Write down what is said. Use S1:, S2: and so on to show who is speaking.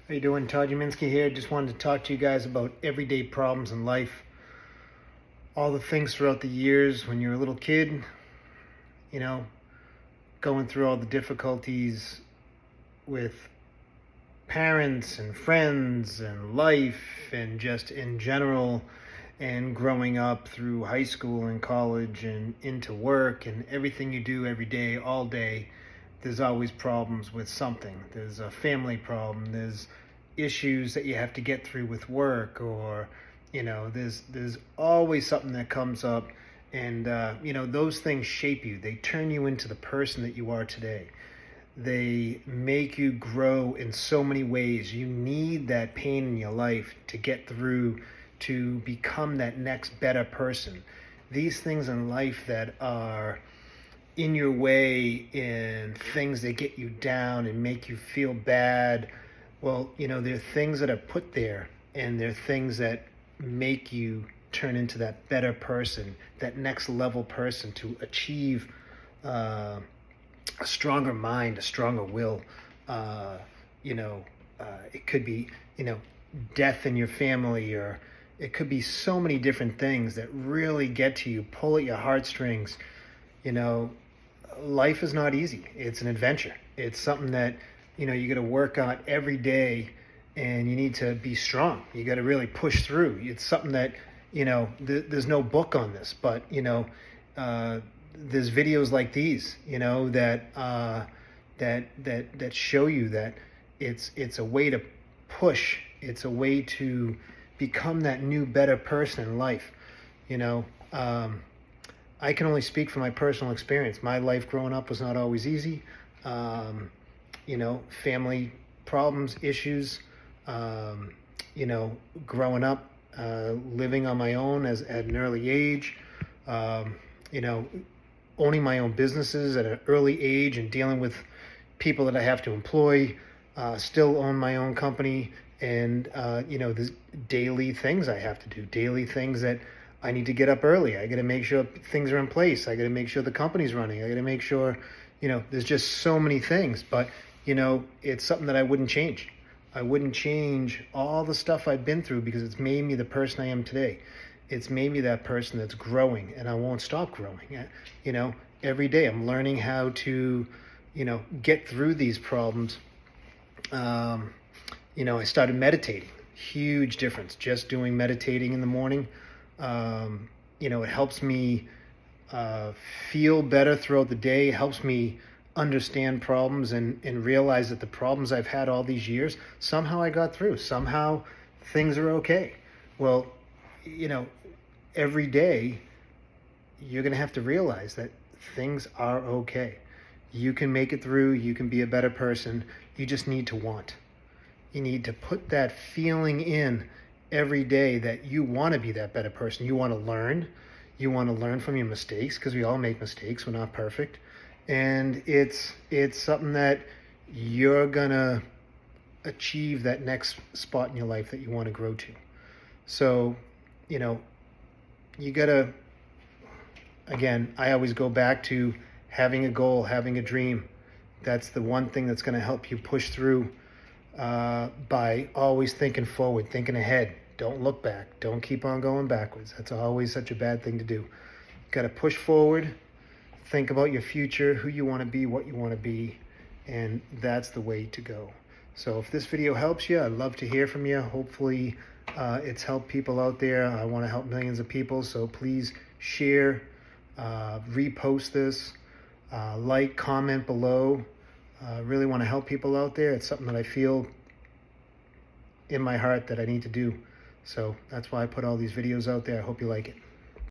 S1: How you doing? Todd Yaminski here. Just wanted to talk to you guys about everyday problems in life. All the things throughout the years when you're a little kid, you know, going through all the difficulties with parents and friends and life and just in general, and growing up through high school and college and into work and everything you do every day, all day. There's always problems with something. There's a family problem. There's issues that you have to get through with work, or there's always something that comes up, and those things shape you. They turn you into the person that you are today. They make you grow in so many ways. You need that pain in your life to get through, to become that next better person. These things in life that are in your way and things that get you down and make you feel bad, well, they're things that are put there, and they're things that make you turn into that better person, that next level person, to achieve a stronger mind, a stronger will. It could be, death in your family, or it could be so many different things that really get to you, pull at your heartstrings. Life is not easy. It's an adventure. It's something that, you got to work on every day, and you need to be strong. You got to really push through. It's something that, there's no book on this, but, there's videos like these, that show you that it's a way to push. It's a way to become that new, better person in life. I can only speak from my personal experience. My life growing up was not always easy. Family problems, issues, growing up, living on my own at an early age, owning my own businesses at an early age and dealing with people that I have to employ, still own my own company. And, there's daily things I have to do, daily things that I need to get up early. I got to make sure things are in place. I got to make sure the company's running. I got to make sure, there's just so many things. But, it's something that I wouldn't change. I wouldn't change all the stuff I've been through, because it's made me the person I am today. It's made me that person that's growing, and I won't stop growing. Every day I'm learning how to, get through these problems. I started meditating. Huge difference. Just doing meditating in the morning. It helps me feel better throughout the day. It helps me understand problems and realize that the problems I've had all these years, somehow I got through. Somehow things are okay. Well, every day you're going to have to realize that things are okay. You can make it through. You can be a better person. You just need to want. You need to put that feeling in every day that you want to be that better person. You want to learn. You want to learn from your mistakes, because we all make mistakes. We're not perfect. And it's something that you're going to achieve that next spot in your life that you want to grow to. So, you got to, again, I always go back to having a goal, having a dream. That's the one thing that's going to help you push through, by always thinking forward, thinking ahead. Don't look back. Don't keep on going backwards. That's always such a bad thing to do. Got to push forward, think about your future, who you want to be, what you want to be, and that's the way to go. So if this video helps you, I'd love to hear from you. Hopefully it's helped people out there. I want to help millions of people, so please share, repost this, like, comment below. Really want to help people out there. It's something that I feel in my heart that I need to do. So that's why I put all these videos out there. I hope you like it.